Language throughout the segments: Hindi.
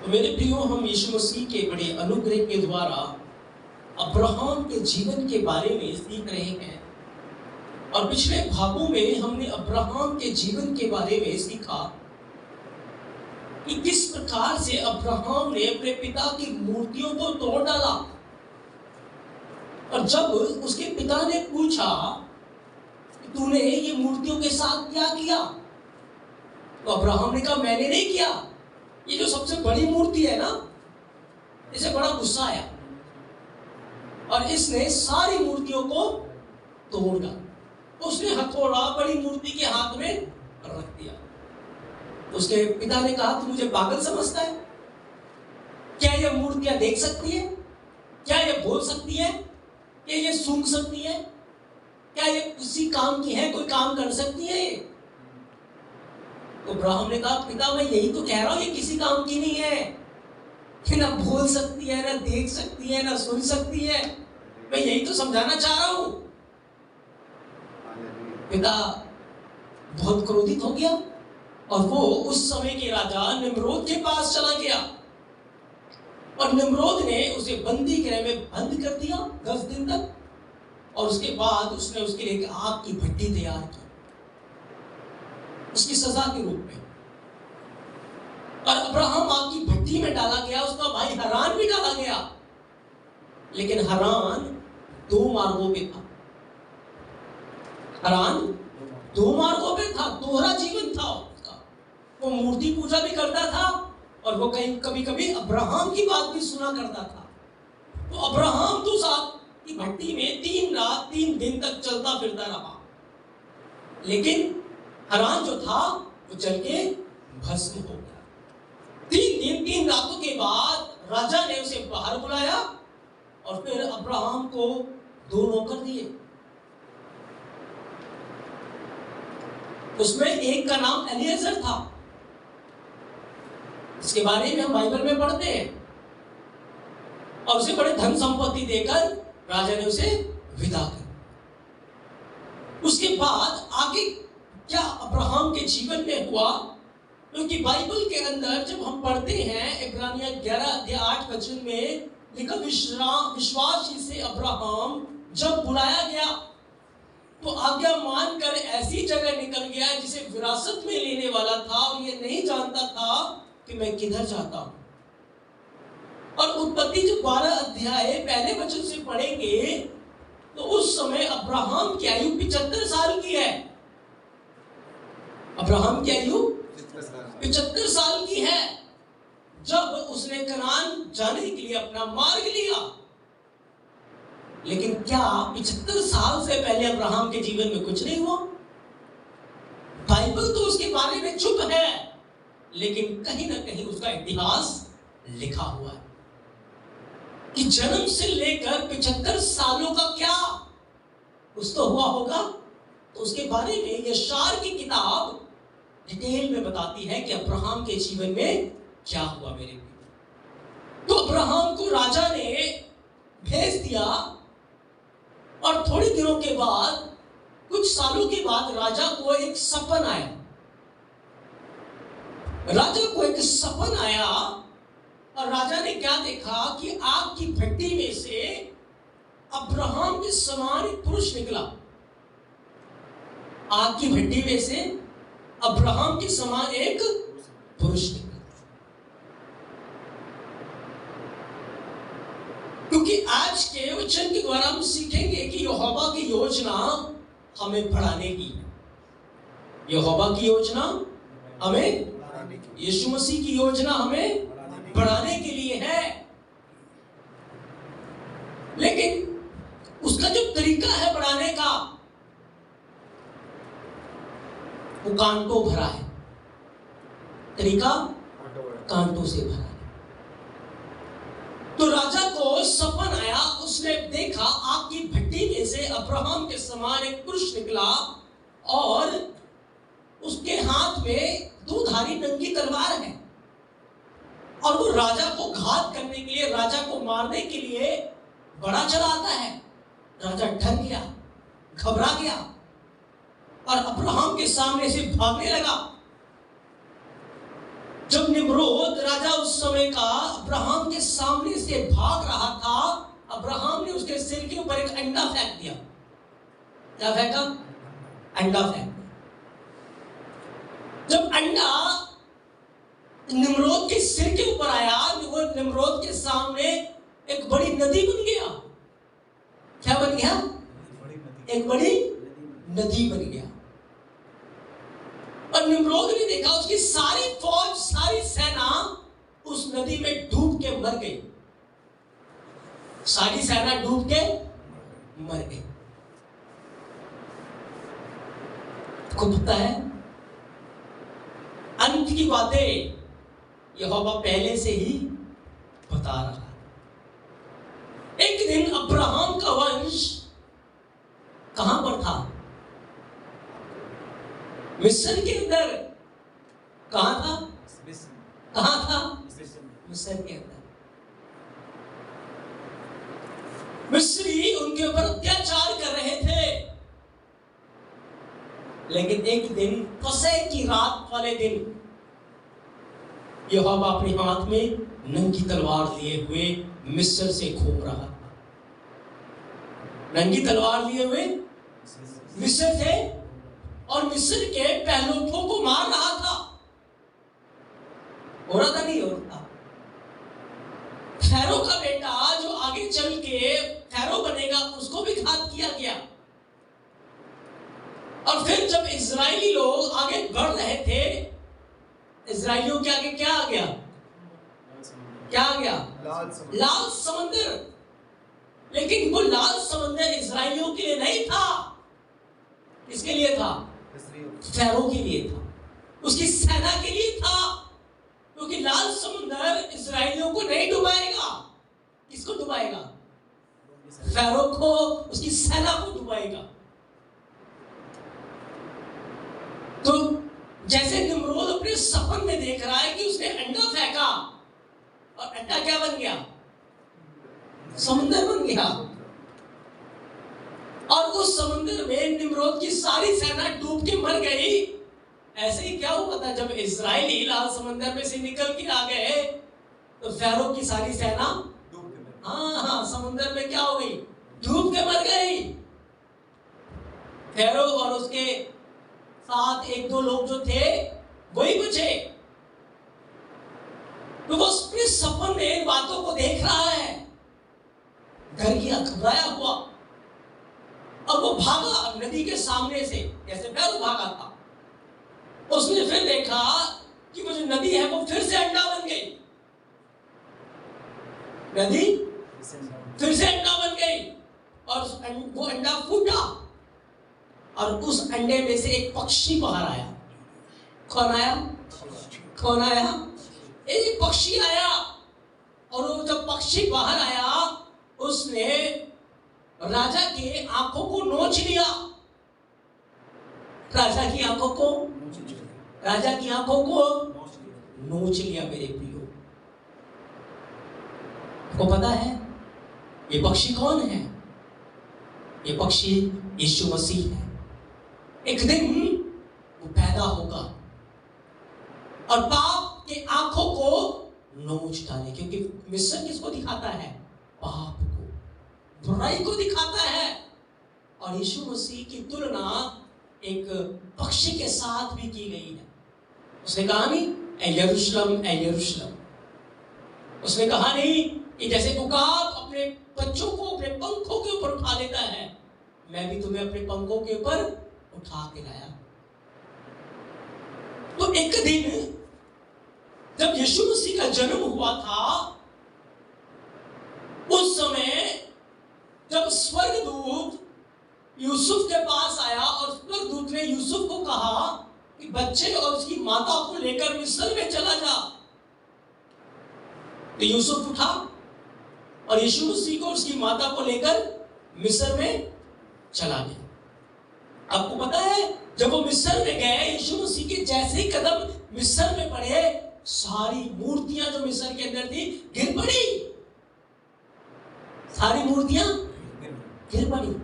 तो मेरे प्रियो, हम यीशु मसीह के बड़े अनुग्रह के द्वारा अब्राहम के जीवन के बारे में सीख रहे हैं। और पिछले भागों में हमने अब्राहम के जीवन के बारे में सीखा कि किस प्रकार से अब्राहम ने अपने पिता की मूर्तियों को तोड़ डाला। और जब उसके पिता ने पूछा कि तूने ये मूर्तियों के साथ क्या किया, तो अब्राहम ने कहा मैंने नहीं किया, ये जो सबसे बड़ी मूर्ति है ना, इसे बड़ा गुस्सा आया और इसने सारी मूर्तियों को तोड़ डाला। उसने हथौड़ा बड़ी मूर्ति के हाथ में रख दिया। उसके पिता ने कहा तू मुझे पागल समझता है? क्या ये मूर्तियां देख सकती है? क्या ये बोल सकती है? क्या ये सूंघ सकती है? क्या ये किसी काम की है? कोई काम कर सकती है? तो अब्राहम ने कहा पिता मैं यही तो कह रहा हूं, ये किसी काम की नहीं है कि ना बोल सकती है, ना देख सकती है, ना सुन सकती है। मैं यही तो समझाना चाह रहा हूं। पिता बहुत क्रोधित हो गया और वो उस समय के राजा निम्रोद के पास चला गया और निम्रोद ने उसे बंदी गृह में बंद कर दिया 10 दिन तक। और उसके बाद उसने उसके लिए एक आग की भट्टी तैयार की उसकी सजा के रूप में। और अब्राहम आग की भट्टी में डाला गया, उसका भाई हरान भी डाला गया। लेकिन हरान 2 मार्गों पे था। हरान 2 मार्गों पे था, दोहरा जीवन था उसका। वो मूर्ति पूजा भी करता था और वो कहीं कभी कभी अब्राहम की बात भी सुना करता था। तो अब्राहम तो साथ की भट्टी में 3 रात 3 दिन तक चलता फिरता रहा। लेकिन हरान जो था वो जल के भस्म हो गया। 3 दिन 3 रातों के बाद राजा ने उसे बाहर बुलाया और फिर अब्राहम को 2 नौकर दिए। उसमें एक का नाम एलिएजर था, इसके बारे में हम बाइबल में पढ़ते हैं। और उसे बड़े धन संपत्ति देकर राजा ने उसे विदा कर। उसके बाद आगे क्या अब्राहम के जीवन में हुआ, क्योंकि बाइबल के अंदर जब हम पढ़ते हैं इब्रानिया 11:8 में लिखा विश्वास से अब्राहम जब बुलाया गया तो आज्ञा मानकर ऐसी जगह निकल गया जिसे विरासत में लेने वाला था और ये नहीं जानता था कि मैं किधर जाता हूं। और उत्पत्ति जो 12 अध्याय पहले वचन से पढ़ेंगे तो उस समय अब्राहम की आयु 75 साल की है। अब्राहम की आयु 75 साल की है जब उसने कनान जाने के लिए अपना मार्ग लिया। लेकिन क्या 75 साल से पहले अब्राहम के जीवन में कुछ नहीं हुआ? बाइबल तो उसके बारे में चुप है, लेकिन कहीं ना कहीं उसका इतिहास लिखा हुआ है कि जन्म से लेकर 75 सालों का क्या कुछ तो हुआ होगा। तो उसके बारे में यशायाह की किताब डिटेल में बताती है कि अब्राहम के जीवन में क्या हुआ। मेरे तो अब्राहम को राजा ने भेज दिया और थोड़े दिनों के बाद, कुछ सालों के बाद राजा को एक सपन आया। राजा को एक सपन आया और राजा ने क्या देखा कि आग की भट्टी में से अब्राहम के समान एक पुरुष निकला। आग की भट्टी में से अब्राहम के समान एक पुरुष निकला। क्योंकि आज के वचन के द्वारा हम सीखेंगे कि यहोवा की योजना हमें बढ़ाने की है। यहोवा की योजना हमें, यीशु मसीह की योजना हमें बढ़ाने के लिए है। लेकिन उसका जो तरीका है बढ़ाने का, वो कांटों भरा है। तरीका कांटों से भरा है। तो राजा को सपन आया, उसने देखा आग की भट्टी में से अब्राहम के समान एक पुरुष निकला और उसके हाथ में 2 धारी नंगी तलवार है और वो राजा को घात करने के लिए, राजा को मारने के लिए बड़ा चलाता है। राजा डर गया, घबरा गया और अब्राहम के सामने से भागने लगा। जब निम्रोद राजा उस समय का अब्राहम के सामने से भाग रहा था, अब्राहम ने उसके सिर के ऊपर एक अंडा फेंक दिया। क्या फेंका? अंडा फेंक दिया। जब अंडा निम्रोद के सिर के ऊपर आया, वो निम्रोद के सामने एक बड़ी नदी बन गया। क्या बन गया? एक बड़ी नदी बन गया। और निम्रोद ने देखा उसकी सारी फौज, सारी सेना उस नदी में डूब के मर गई। सारी सेना डूब के मर गई। को पता है अंत की बातें यहोवा पहले से ही बता रहा है। एक दिन अब्राहम का वंश कहां पर था? मिस्र के अंदर। कहां था? कहां था? मिस्र के अंदर। मिस्री उनके ऊपर अत्याचार कर रहे थे, लेकिन एक दिन फसह की रात वाले दिन यहोवा अपने हाथ में नंगी तलवार लिए हुए मिस्र से घूम रहा था। नंगी तलवार लिए हुए मिस्र थे और मिस्र के पहलुओं को मार रहा था। हो रहा था? नहीं हो रहा था। फैरो का बेटा जो आगे चल के फैरो बनेगा, उसको भी घात किया गया। और फिर जब इजरायली लोग आगे बढ़ रहे थे, इजरायलियों के आगे क्या आ गया? क्या आ गया? लाल समंदर। लेकिन वो लाल समंदर इजरायलियों के लिए नहीं था। किसके लिए था? फैरो के लिए था, उसकी सेना के लिए था। क्योंकि लाल समंदर इजरायलियों को नहीं डुबाएगा। किसको डुबाएगा? फैरो को, उसकी सेना को डुबाएगा। तो जैसे निम्रोद अपने सपन में देख रहा है कि उसने अंडा फेंका और अंडा क्या बन गया? समुद्र बन गया। और उस समुद्र में निम्रोद की सारी सेना डूब के मर गई। ऐसे ही क्या हुआ था? जब इजरायली लाल समंदर में से निकल के आ गए तो फैरो की सारी सेना हाँ समुद्र में क्या हो गई? डूब के मर गई। फैरो और उसके साथ एक दो लोग जो थे वही बचे। तो वो अपने सपन में इन बातों को देख रहा है, डर गया, घबराया हुआ, और वो भागा नदी के सामने से, जैसे फैरो भागा था। उसने फिर देखा कि वो जो नदी है वो फिर से अंडा बन गई। नदी फिर से अंडा बन गई और वो अंडा फूटा और उस अंडे में से एक पक्षी बाहर आया। कौन आया? कौन आया? एक पक्षी आया। और वो जब पक्षी बाहर आया, उसने राजा की आंखों को नोच लिया। राजा की आंखों को नोच लिया। मेरे प्रियो, आपको पता है ये पक्षी कौन है? ये पक्षी यीशु मसीह है। एक दिन वो पैदा होगा और पाप के आंखों को नोच डाले। क्योंकि मिस्र किसको दिखाता है? पाप को, बुराई को दिखाता है। और यीशु मसीह की तुलना एक पक्षी के साथ भी की गई है। उसने कहा नहीं ए यरूशलेम, ए यरूशलेम। उसने कहा नहीं कि जैसे उकाब अपने बच्चों को अपने पंखों के ऊपर उठा लेता है, मैं भी तुम्हें अपने पंखों के ऊपर उठा के लाया। तो एक दिन जब यीशु मसीह का जन्म हुआ था, उस समय जब स्वर्गदूत यूसुफ के पास आया और स्वर्गदूत ने यूसुफ को कहा कि बच्चे और उसकी माता को लेकर मिस्र में चला जा, तो यूसुफ उठा और यीशु मसीह को उसकी माता को लेकर मिस्र में चला गया। आपको पता है जब वो मिस्र में गए, यीशु मसीह के जैसे ही कदम मिस्र में पड़े, सारी मूर्तियां जो मिस्र के अंदर थी गिर पड़ी। सारी मूर्तियां गिर पड़ी।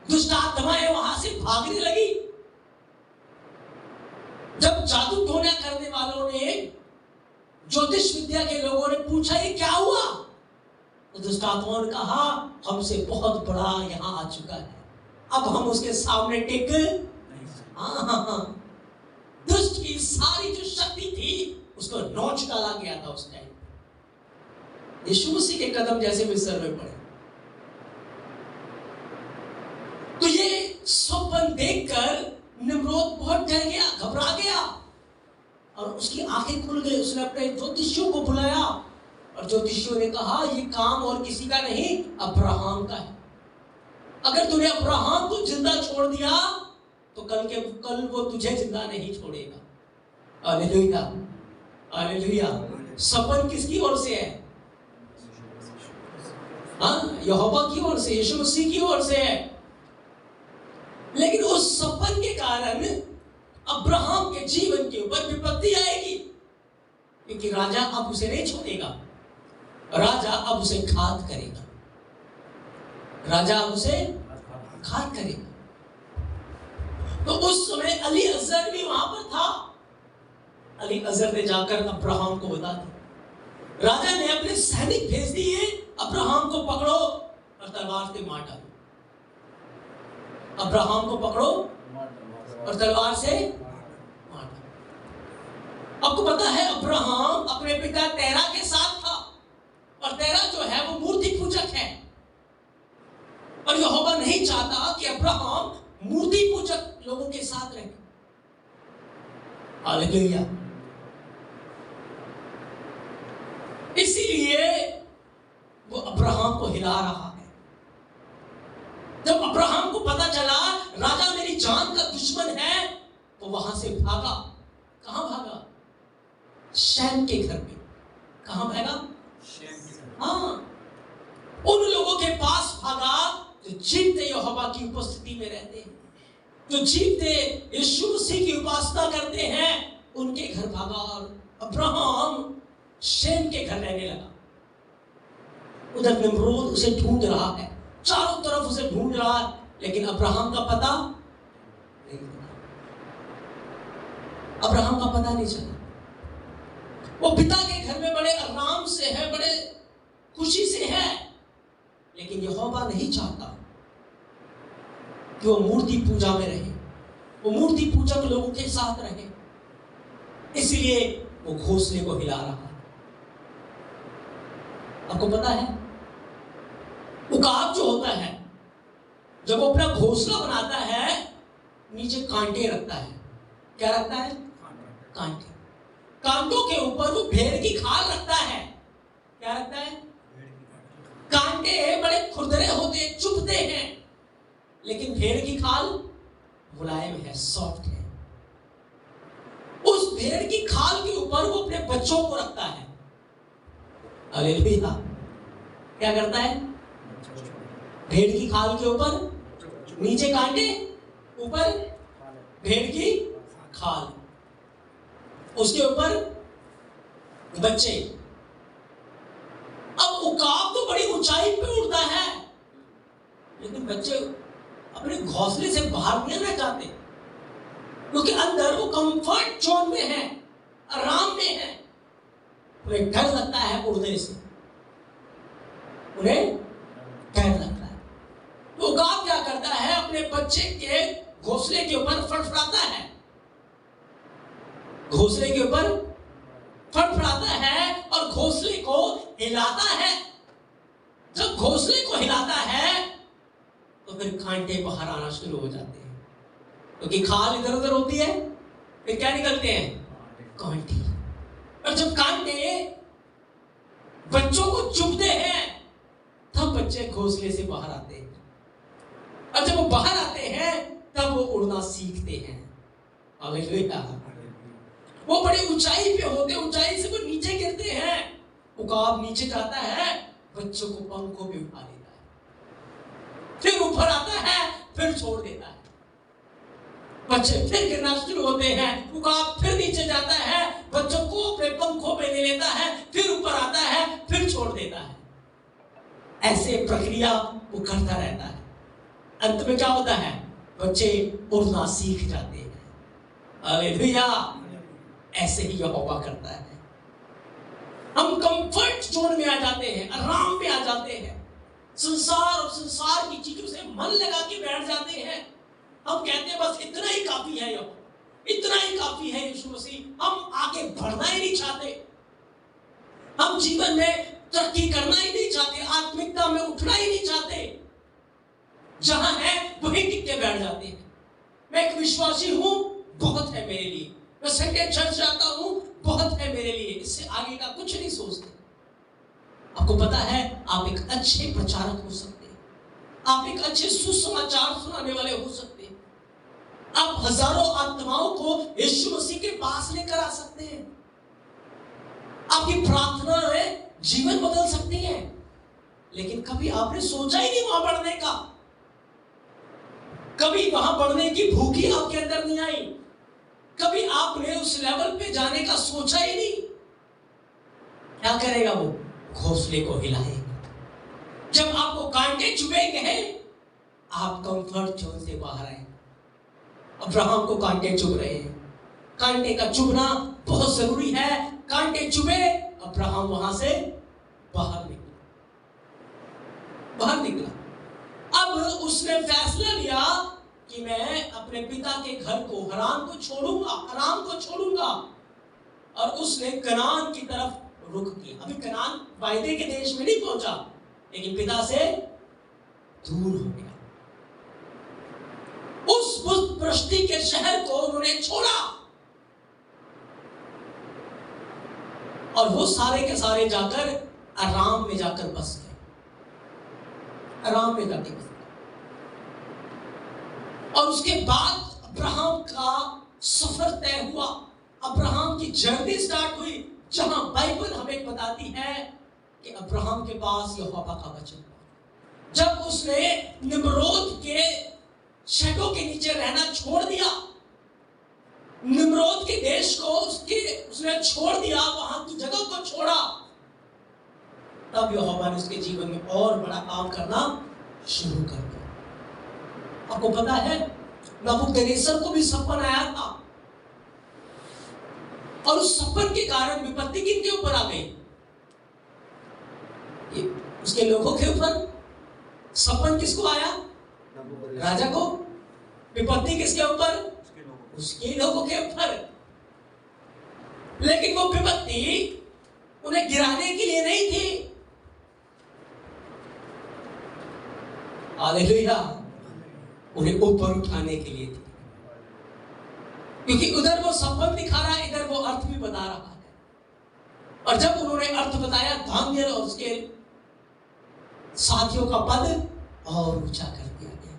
दुष्ट आत्माएं वहां से भागने लगी। जब जादू टोना करने वालों ने ज्योतिष विद्या के लोगों ने पूछा ये क्या हुआ, तो दुष्ट आत्माओं ने कहा हमसे बहुत बड़ा यहाँ आ चुका है, अब हम उसके सामने टिक हाँ। दुष्ट की सारी जो शक्ति थी उसको नोच डाला गया था उस टाइम। यीशु मसीह के कदम जैसे मिस्र में पड़े। तो ये स्वप्न देखकर निम्रोद बहुत डर गया, घबरा गया और उसकी आंखें खुल गई। उसने अपने ज्योतिषियों को बुलाया और ज्योतिषियों ने कहा ये काम और किसी का नहीं, अब्राहम का है। अगर तूने अब्राहम को जिंदा छोड़ दिया तो कल वो तुझे जिंदा नहीं छोड़ेगा। Hallelujah, hallelujah. सपन किसकी ओर से है? हाँ, यहोवा की ओर से, यीशु मसीह की ओर से है। लेकिन उस सपन के कारण अब्राहम के जीवन के ऊपर विपत्ति आएगी, क्योंकि राजा अब उसे नहीं छोड़ेगा, राजा अब उसे घात करेगा, राजा अब उसे घात करेगा। तो उस समय अली अजर भी वहां पर था। अली अजर ने जाकर अब्राहम को बता दिया। राजा ने अपने सैनिक भेज दिए, अब्राहम को पकड़ो और तलवार से मार डालो। अब्राहम को पकड़ो और तलवार से मार डालो। आपको पता है अब्राहम अपने पिता तेरा के साथ था, और तेरा जो है वो मूर्ति पूजक है, और यहोवा नहीं चाहता कि अब्राहम मूर्ति पूजक लोगों के साथ रहे। हालेलुया। इसीलिए वो अब्राहम को हिला रहा है। जब अब्राहम को पता चला राजा मेरी जान का दुश्मन है, तो वहां से भागा। कहां भागा? शैम के घर में। कहां भागा? हाँ, उन लोगों के पास भागा जो जीवते यहोवा की उपस्थिति में रहते हैं, जो जीवते यीशु मसीह की उपासना करते हैं, उनके घर भागा। और अब्राहम शेम के घर रहने लगा। उधर निम्रोद उसे ढूंढ रहा है, चारों तरफ उसे ढूंढ रहा है, लेकिन अब्राहम का पता नहीं चला। अब्राहम का पता नहीं चला। वो पिता के घर में बड़े आराम से है, बड़े खुशी से है, लेकिन यहोवा नहीं चाहता कि वो मूर्ति पूजा में रहे, वो मूर्ति पूजक लोगों के साथ रहे। इसलिए वो घोंसले को हिला रहा है। आपको पता है उकाब जो होता है, जब वो अपना घोंसला बनाता है, नीचे कांटे रखता है। क्या रखता है? कांटे। कांटों के ऊपर वो भेड़ की खाल रखता है। क्या रखता है? कांटे बड़े खुरदरे होते हैं, चुभते हैं, लेकिन भेड़ की खाल मुलायम है, सॉफ्ट है। उस भेड़ की खाल के ऊपर वो अपने बच्चों को रखता है। हालेलुया। क्या करता है? भेड़ की खाल के ऊपर नीचे कांटे, ऊपर भेड़ की खाल, उसके ऊपर बच्चे। अब उकाब तो बड़ी ऊंचाई पे उड़ता है, लेकिन बच्चे अपने घोंसले से बाहर नहीं आना चाहते, क्योंकि अंदर वो कंफर्ट जोन में है, आराम में है। उन्हें डर लगता है उड़ने से, उन्हें डर लगता है। तो उकाब क्या करता है? अपने बच्चे के घोंसले के ऊपर फड़फड़ाता है, घोंसले के ऊपर फड़फड़ाता है और घोंसले को हिलाता है। जब घोंसले को हिलाता है तो फिर कांटे बाहर आना शुरू हो जाते हैं, क्योंकि खाल इधर उधर होती है, फिर क्या निकलते हैं? कांटे। और जब कांटे बच्चों को चुभते हैं, तब बच्चे घोंसले से बाहर आते हैं, और जब वो बाहर आते हैं तब वो उड़ना सीखते हैं। हालेलुया। वो बड़ी ऊंचाई पे होते, ऊंचाई से वो नीचे गिरते हैं। उकाब नीचे जाता है, बच्चों को पंखों में उठा लेता है, फिर ऊपर आता है, फिर छोड़ देता है। बच्चे फिर गिरना शुरू होते हैं, उकाब फिर नीचे जाता है, बच्चों को अपने पंखों में ले लेता है, फिर ऊपर आता है, फिर छोड़ देता है। ऐसे प्रक्रिया वो करता रहता है। अंत में क्या होता है? बच्चे उड़ना सीख जाते हैं। हालेलुया। ऐसे ही यहोवा करता है। कंफर्ट जोन में आ जाते हैं, आराम में आ जाते हैं, संसार और संसार की चीजों से मन लगा के बैठ जाते हैं। हम कहते हैं बस इतना ही काफी है, इतना ही काफी है यीशु मसीह। हम आगे बढ़ना ही नहीं चाहते, हम जीवन में तरक्की करना ही नहीं चाहते, आत्मिकता में उठना ही नहीं चाहते, जहां है वहीं टिक के बैठ जाते हैं। मैं एक विश्वासी हूं, बहुत है मेरे लिए, मैं संडे चर्च जाता हूं, बहुत है मेरे लिए, इससे आगे का कुछ नहीं सोचते। आपको पता है आप एक अच्छे प्रचारक हो सकते हैं, आप एक अच्छे सुसमाचार सुनाने वाले हो सकते हैं, आप हजारों आत्माओं को यीशु मसीह के पास लेकर आ सकते हैं, आपकी प्रार्थना में जीवन बदल सकती है। लेकिन कभी आपने सोचा ही नहीं वहां बढ़ने का, कभी वहां बढ़ने की भूख ही आपके अंदर नहीं आई, कभी आपने उस लेवल पे जाने का सोचा ही नहीं। क्या करेगा वो? घोंसले को हिलाएगा। जब आपको कांटे चुभेंगे आप कंफर्ट जोन से बाहर आए। अब्राहम को कांटे चुभ रहे हैं, कांटे का चुभना बहुत जरूरी है। कांटे चुभे, अब्राहम वहां से बाहर निकला। अब उसने फैसला लिया कि मैं अपने पिता के घर को, हराम को छोड़ूंगा, और उसने कनान की तरफ रुख किया। अभी कनान वायदे के देश में नहीं पहुंचा, लेकिन पिता से दूर हो गया। उस बुत प्रस्ती के शहर को उन्होंने छोड़ा, और वो सारे के सारे जाकर आराम में जाकर बस गए, आराम में जाके बस गए। और उसके बाद अब्राहम का सफर तय हुआ, अब्राहम की जर्नी स्टार्ट हुई, जहां बाइबल हमें बताती है कि अब्राहम के पास यहोवा का वचन था। जब उसने निम्रोद के शैडो के नीचे रहना छोड़ दिया, निम्रोद के देश को उसने छोड़ दिया, वहां की जगह को छोड़ा, तब यहोवा ने उसके जीवन में और बड़ा काम करना शुरू कर दिया। आपको पता है नबूकदनेस्सर को भी सपन आया था, और उस सपन के कारण विपत्ति किनके ऊपर आ गई? उसके लोगों के ऊपर। सपन किसको आया? राजा को। विपत्ति किसके ऊपर? उसके लोगों के ऊपर। लेकिन वो विपत्ति उन्हें गिराने के लिए नहीं थी। हालेलुया, उन्हें ऊपर उठाने के लिए थी। क्योंकि उधर वो सपन दिखा रहा है, इधर वो अर्थ भी बता रहा है। और जब उन्होंने अर्थ बताया, दानियल और उसके साथियों का पद और ऊंचा कर दिया गया।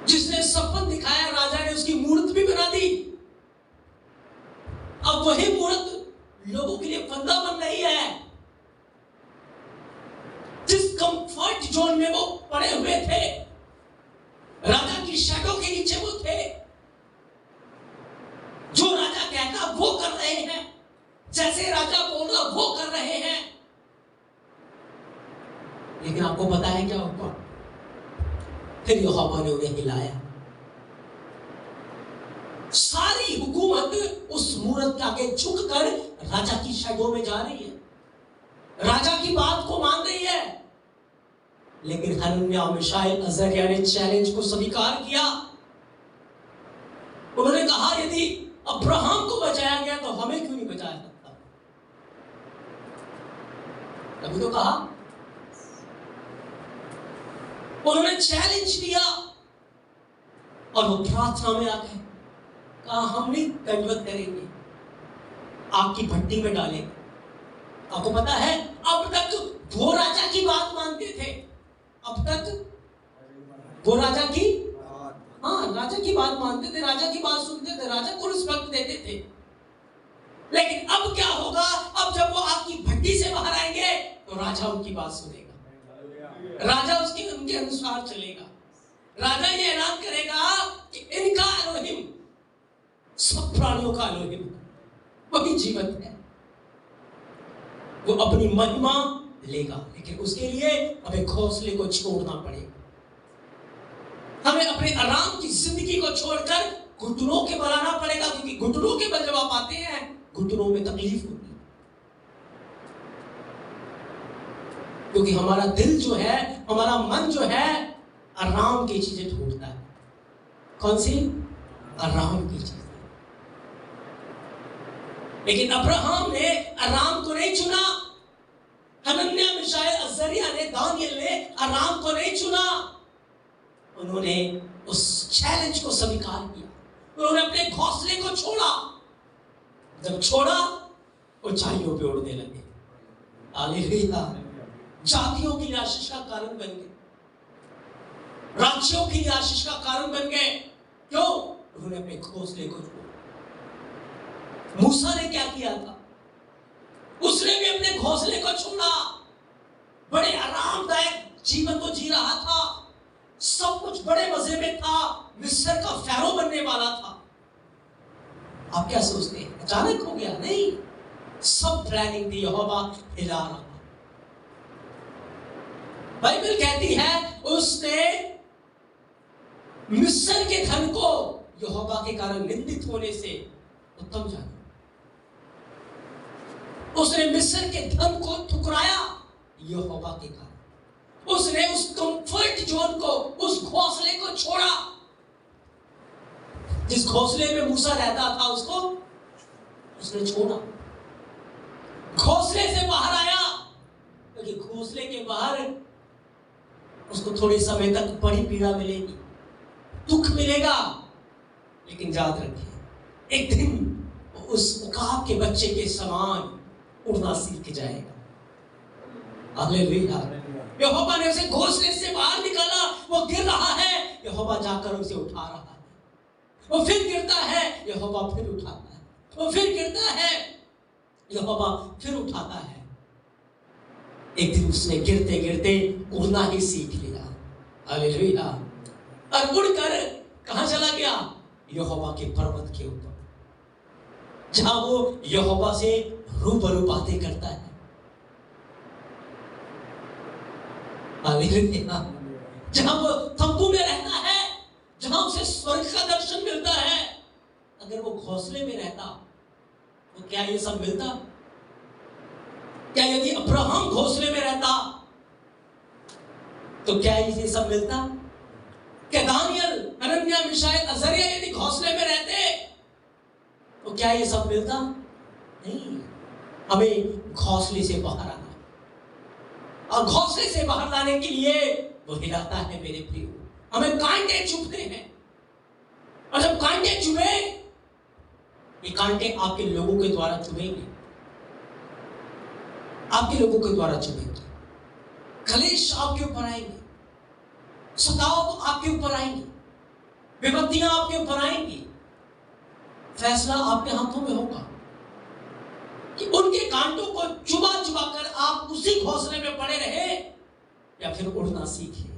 जिसने सपन दिखाया, राजा ने उसकी मूर्त भी बना दी। अब वही मूर्त लोगों के लिए फंदा बन रही है। जिस कंफर्ट जोन में वो पड़े हुए थे, राजा की शैडो के नीचे वो थे, जो राजा कहता वो कर रहे हैं, जैसे राजा बोल रहा वो कर रहे हैं। लेकिन आपको पता है क्या हुआ? फिर यहोवा ने उन्हें हिलाया। सारी हुकूमत उस मूर्त के आगे झुककर राजा की शैडो में जा रही है, राजा की बात को मान रही है। लेकिन हनन्याह, मिशाएल, अजर्याह ने चैलेंज को स्वीकार किया। उन्होंने कहा यदि अब्राहम को बचाया गया तो हमें क्यों नहीं बचाया सकता? तभी तो कहा, उन्होंने चैलेंज दिया, और वो प्रार्थना में आ गए। कहा हम नहीं दंडवत करेंगे, आग की भट्टी में डालेंगे। आपको पता है अब तक वो राजा की बात मानते थे, अब तक वो राजा की राजा की बात मानते थे, राजा की बात सुनते थे, राजा को रिस्पेक्ट देते थे। लेकिन अब क्या होगा? अब जब वो आग की भट्टी से बाहर आएंगे तो राजा उनकी बात सुनेगा, राजा उनके अनुसार चलेगा। राजा ये ऐलान करेगा कि इनका एलोहिम सब प्राणियों का एलोहिम वही जीवन है, वो अपनी महिमा लेगा। लेकिन उसके लिए हमें घोंसले को छोड़ना पड़ेगा। हमें अपने आराम की जिंदगी को छोड़कर घुटनों के बल आना पड़ेगा, क्योंकि घुटनों के बल जब आप आते हैं, घुटनों में तकलीफ होती है, क्योंकि हमारा दिल जो है, हमारा मन जो है, आराम की चीजें ढूंढता है। कौन सी? आराम की चीजें। लेकिन अब्राहम ने आराम को नहीं चुना। हनन्याह, मिशाएल, अज़रिया ने, दानियल ने आराम को नहीं चुना। उन्होंने उस चैलेंज को स्वीकार किया। उन्होंने अपने घोंसले को छोड़ा। जब छोड़ा, ऊंचाइयों पे उड़ने लगे। हालेलुया। जातियों की आशीष का कारण बन गए, राज्यों की आशीष का कारण बन गए। क्यों? उन्होंने अपने घोंसले को छोड़ा। मूसा ने क्या किया था? उसने भी अपने घोंसले को छोड़ा। बड़े आरामदायक जीवन को जी रहा था, सब कुछ बड़े मजे में था, मिस्र का फैरो बनने वाला था। आप क्या सोचते हैं अचानक हो गया? नहीं, सब प्लानिंग थी। यहोवा हिला रहा। बाइबल कहती है उसने मिस्र के धन को यहोवा के कारण निंदित होने से उत्तम जाना। उसने मिस्र के धन को ठुकराया यहोवा के कारण। उसने उस कंफर्ट जोन को, उस घोंसले को छोड़ा। जिस घोंसले में मूसा रहता था उसको उसने छोड़ा। घोंसले से बाहर आया, क्योंकि घोंसले के बाहर उसको थोड़े समय तक बड़ी पीड़ा मिलेगी, दुख मिलेगा। लेकिन याद रखिए, एक दिन उस उकाब के बच्चे के समान उड़ना सीख जाएगा। हालेलुया। यहोवा ने उसे घोंसले से बाहर निकाला। वो गिर रहा है, यहोवा जाकर उसे उठा रहा है। वो फिर गिरता है, यहोवा फिर उठाता है। वो फिर गिरता है, यहोवा फिर उठाता है। एक दिन उसने गिरते गिरते उड़ना ही सीख लिया। हालेलुया। और उड़कर कहां चला गया? यहोवा के पर्वत के ऊपर, जहां वो यहोवा से रूबरू बातें करता है। हालेलुया। जहां वो तंबू में रहता है, जहां उसे स्वर्ग का दर्शन मिलता है। अगर वो घोंसले में रहता तो क्या ये सब मिलता? क्या यदि अब्राहम घोंसले में रहता तो क्या ये सब मिलता? क्या दानियल, हनन्याह, मिशाएल, अज़रिया यदि घोंसले में रहते तो क्या ये सब मिलता? नहीं। हमें घोंसले से बाहर आना, और घोंसले से बाहर लाने के लिए वो हिलाता है मेरे प्रिय। हमें कांटे चुभते हैं, और जब कांटे चुभे, ये कांटे आपके लोगों के द्वारा चुभेंगे, आपके लोगों के द्वारा चुभेंगे। कलेश आपके ऊपर आएंगे, सताव आपके ऊपर आएंगे, विपत्तियां आपके ऊपर आएंगी। फैसला आपके हाथों में होगा कि उनके कांटों को चुबा चुबा कर आप उसी घोंसले में पड़े रहे, या फिर उड़ना सीखे,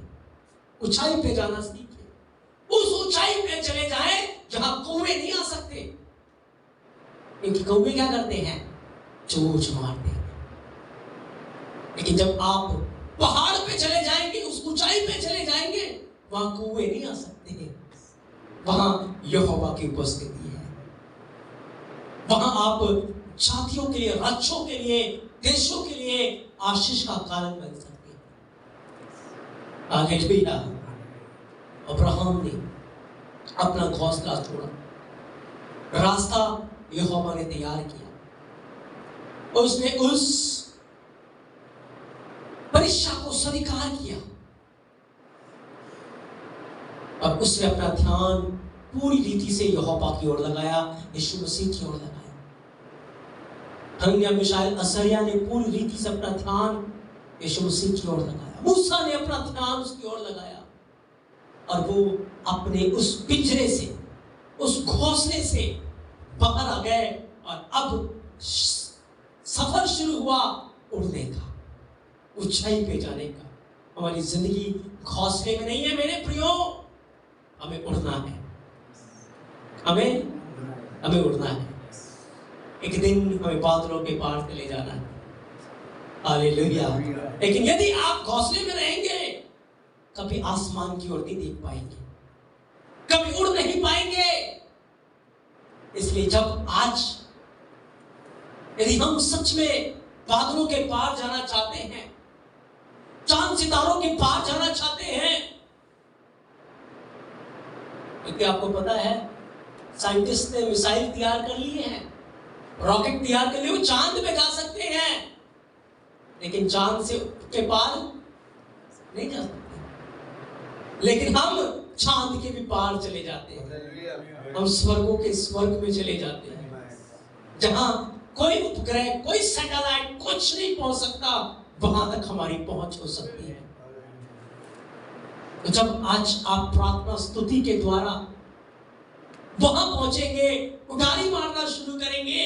ऊंचाई पे जाना सीखे। उस ऊंचाई पे चले जाएं जहां कौवे नहीं आ सकते, क्योंकि कौवे क्या करते हैं? चोंच मारते हैं। लेकिन जब आप पहाड़ पे चले जाएंगे, उस ऊंचाई पे चले जाएंगे, वहां कौवे नहीं आ सकते हैं। वहां यहोवा की उपस्थिति है। वहां आप जातियों के लिए, राज्यों के लिए, देशों के लिए आशीष का कारण बन सकते हैं। हालेलुया। अब्राहम ने अपना घोंसला छोड़ा, रास्ता यहोवा ने तैयार किया। उसने उस परीक्षा को स्वीकार किया, और उसने अपना ध्यान पूरी रीति से यहोवा की ओर लगाया, यीशु मसीह की ओर लगाया। हनन्याह, मिशाएल, अज़रिया ने पूरी रीति से अपना ध्यान यीशु मसीह की ओर लगाया। मूसा ने अपना ध्यान उसकी ओर लगाया, और वो अपने उस पिंजरे से, उस घोंसले से बाहर आ गए। और अब सफर शुरू हुआ उड़ने का, ऊंचाई पे जाने का। हमारी जिंदगी घोंसले में नहीं है मेरे प्रियो, हमें उड़ना है। हमें उड़ना है। एक दिन हमें बादलों के पार चले जाना है। हालेलुया। लेकिन यदि आप घोंसले में रहेंगे, कभी आसमान की ओर नहीं देख पाएंगे, कभी उड़ नहीं पाएंगे। इसलिए जब आज यदि हम सच में बादलों के पार जाना चाहते हैं, चांद सितारों के पार जाना चाहते हैं। क्योंकि आपको पता है साइंटिस्ट ने मिसाइल तैयार कर लिए हैं, रॉकेट तैयार कर लिए, वो चांद पे जा सकते हैं, लेकिन चांद से के पार नहीं जा सकते। लेकिन हम चांद के भी पार चले जाते हैं, हम स्वर्गों के स्वर्ग में चले जाते हैं, जहां कोई उपग्रह, कोई सैटेलाइट कुछ नहीं पहुंच सकता, वहां तक हमारी पहुंच हो सकती है। तो जब आज आप प्रार्थना स्तुति के द्वारा वहां पहुंचेंगे, उठारी मारना शुरू करेंगे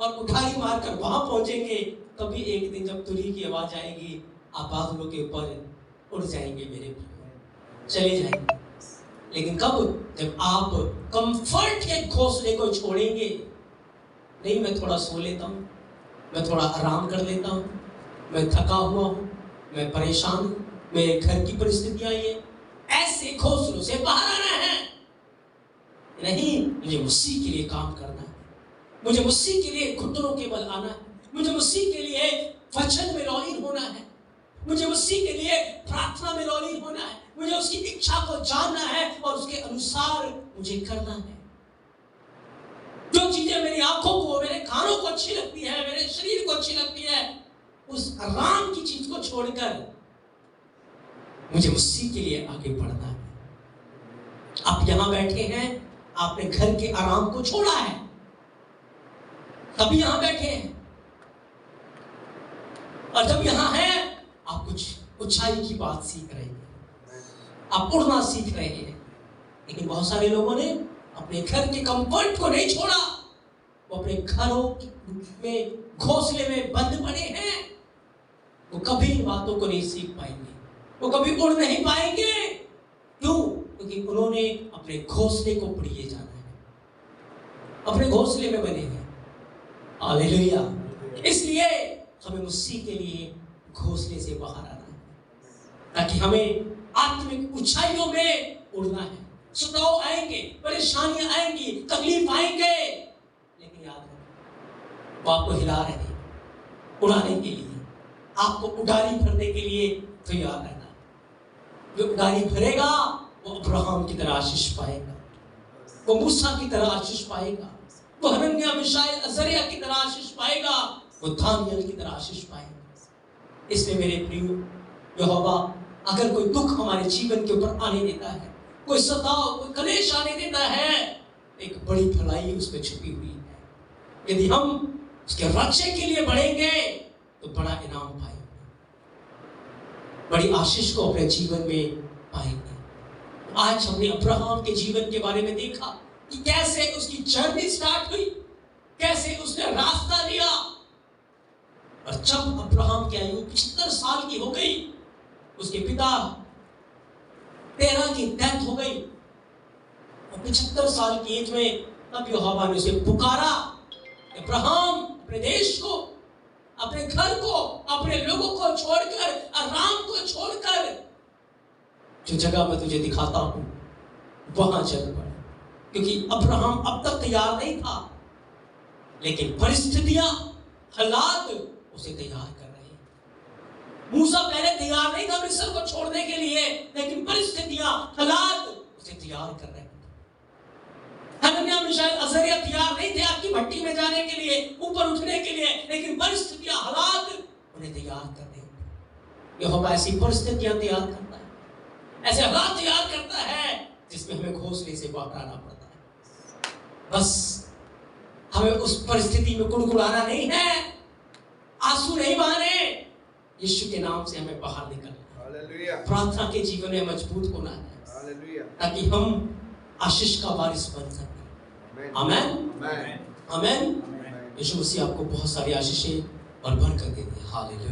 और उठारी मारकर वहां पहुंचेंगे, तभी एक दिन जब तुरही की आवाज आएगी, आप बादलों के ऊपर उड़ जाएंगे मेरे प्रिय, चले जाएंगे। लेकिन कब? जब आप कंफर्ट के घोंसले को छोड़ेंगे। नहीं, मैं थोड़ा सो लेता हूं, मैं थोड़ा आराम कर लेता हूं, मैं थका हुआ हूं, मैं परेशान हूं, मेरे घर की परिस्थितियां ये, ऐसे घोंसलों से बाहर आना है। नहीं, मुझे मसीह के लिए काम करना है, मुझे मसीह के लिए घुटनों के बल आना है, मुझे मसीह के लिए वचन में लॉइन होना है, मुझे मसीह के लिए प्रार्थना में लॉइन होना है, मुझे उसकी इच्छा को जानना है और उसके अनुसार मुझे करना है। जो चीजें मेरी आंखों को, मेरे कानों को अच्छी लगती है, मेरे शरीर को अच्छी लगती है, उस आराम की चीज को छोड़कर मुझे मसीह के लिए आगे बढ़ना है। आप यहां बैठे हैं, आपने घर के आराम को छोड़ा है, तभी यहां बैठे हैं। और जब यहां हैं, आप कुछ ऊंचाई की बात सीख रहे हैं, आप उड़ना सीख रहे हैं। लेकिन बहुत सारे लोगों ने अपने घर के कंफर्ट को नहीं छोड़ा, वो अपने घरों में घोंसले में बंद पड़े हैं। वो कभी इन बातों को नहीं सीख पाएंगे, वो कभी उड़ नहीं पाएंगे। क्यों? क्योंकि उन्होंने अपने घोंसले को उड़िए जाना है, अपने घोंसले में बने हैं। हालेलुया। इसलिए हमें मसीह के लिए घोंसले से बाहर आना है, ताकि हमें आत्मिक ऊंचाइयों में उड़ना है। सताव आएंगे, परेशानियां आएंगी, तकलीफ आएंगे, लेकिन याद रखो, वो आपको हिला रहे हैं उड़ाने के लिए, आपको उड़ारी भरने के लिए तैयार रहना है। जो उड़ारी भरेगा वो अब्राहम की तरह आशीष पाएगा, वो मूसा की तरह आशीष पाएगा, वो हनन्याह, मिशाएल, अजरिया की तरह आशीष पाएगा, वो दानियल की तरह आशीष पाएगा। इसलिए मेरे प्रियो, यहोवा अगर कोई दुख हमारे जीवन के ऊपर आने देता है, कोई सताव, कोई कलेश आने देता है, एक बड़ी भलाई उसमें छुपी हुई है। यदि हम उसके रक्षे के लिए बढ़ेंगे तो बड़ा इनाम पाएंगे, बड़ी आशीष को अपने जीवन में पाएंगे। आज हमने अब्राहम के जीवन के बारे में देखा कि कैसे उसकी जर्नी स्टार्ट हुई, कैसे उसने रास्ता लिया। और जब अब्राहम की आयु 75 साल की हो गई, उसके पिता तेरह की डेथ हो गई, और 75 साल की एज में तब यहोवा ने उसे पुकारा, अब्राहम, अपने देश को, अपने घर को, अपने लोगों को छोड़कर, आराम को छोड़कर, जो जगह मैं तुझे दिखाता हूं वहां चल पड़। क्योंकि अब्राहम अब तक तैयार नहीं था, लेकिन परिस्थितियां, हालात उसे तैयार कर रहे हैं। मूसा पहले तैयार नहीं था मिस्र को छोड़ने के लिए, लेकिन परिस्थितियां, हालात उसे तैयार कर रहे हैं। हनन्याह, मिशाएल, अजरिया तैयार नहीं थे आपकी भट्टी में जाने के लिए, ऊपर उठने के लिए, लेकिन परिस्थितियां, हालात उन्हें तैयार कर रहे हैं। यहोवा ऐसी परिस्थितियां तैयार करता है, ऐसे हालात तैयार करता है जिसमें हमें घोंसले से बाहर आना पड़ता है। बस हमें उस परिस्थिति में गुड़गुड़ाना नहीं है, आंसू नहीं बहाने, यीशु के नाम से हमें बाहर निकलना, प्रार्थना के जीवन में मजबूत होना है, ताकि हम आशीष का वारिस बन सके। आमेन, आमेन। यीशु मसीह आपको बहुत सारी आशीषें और बरकत देते हैं। हालेलुया।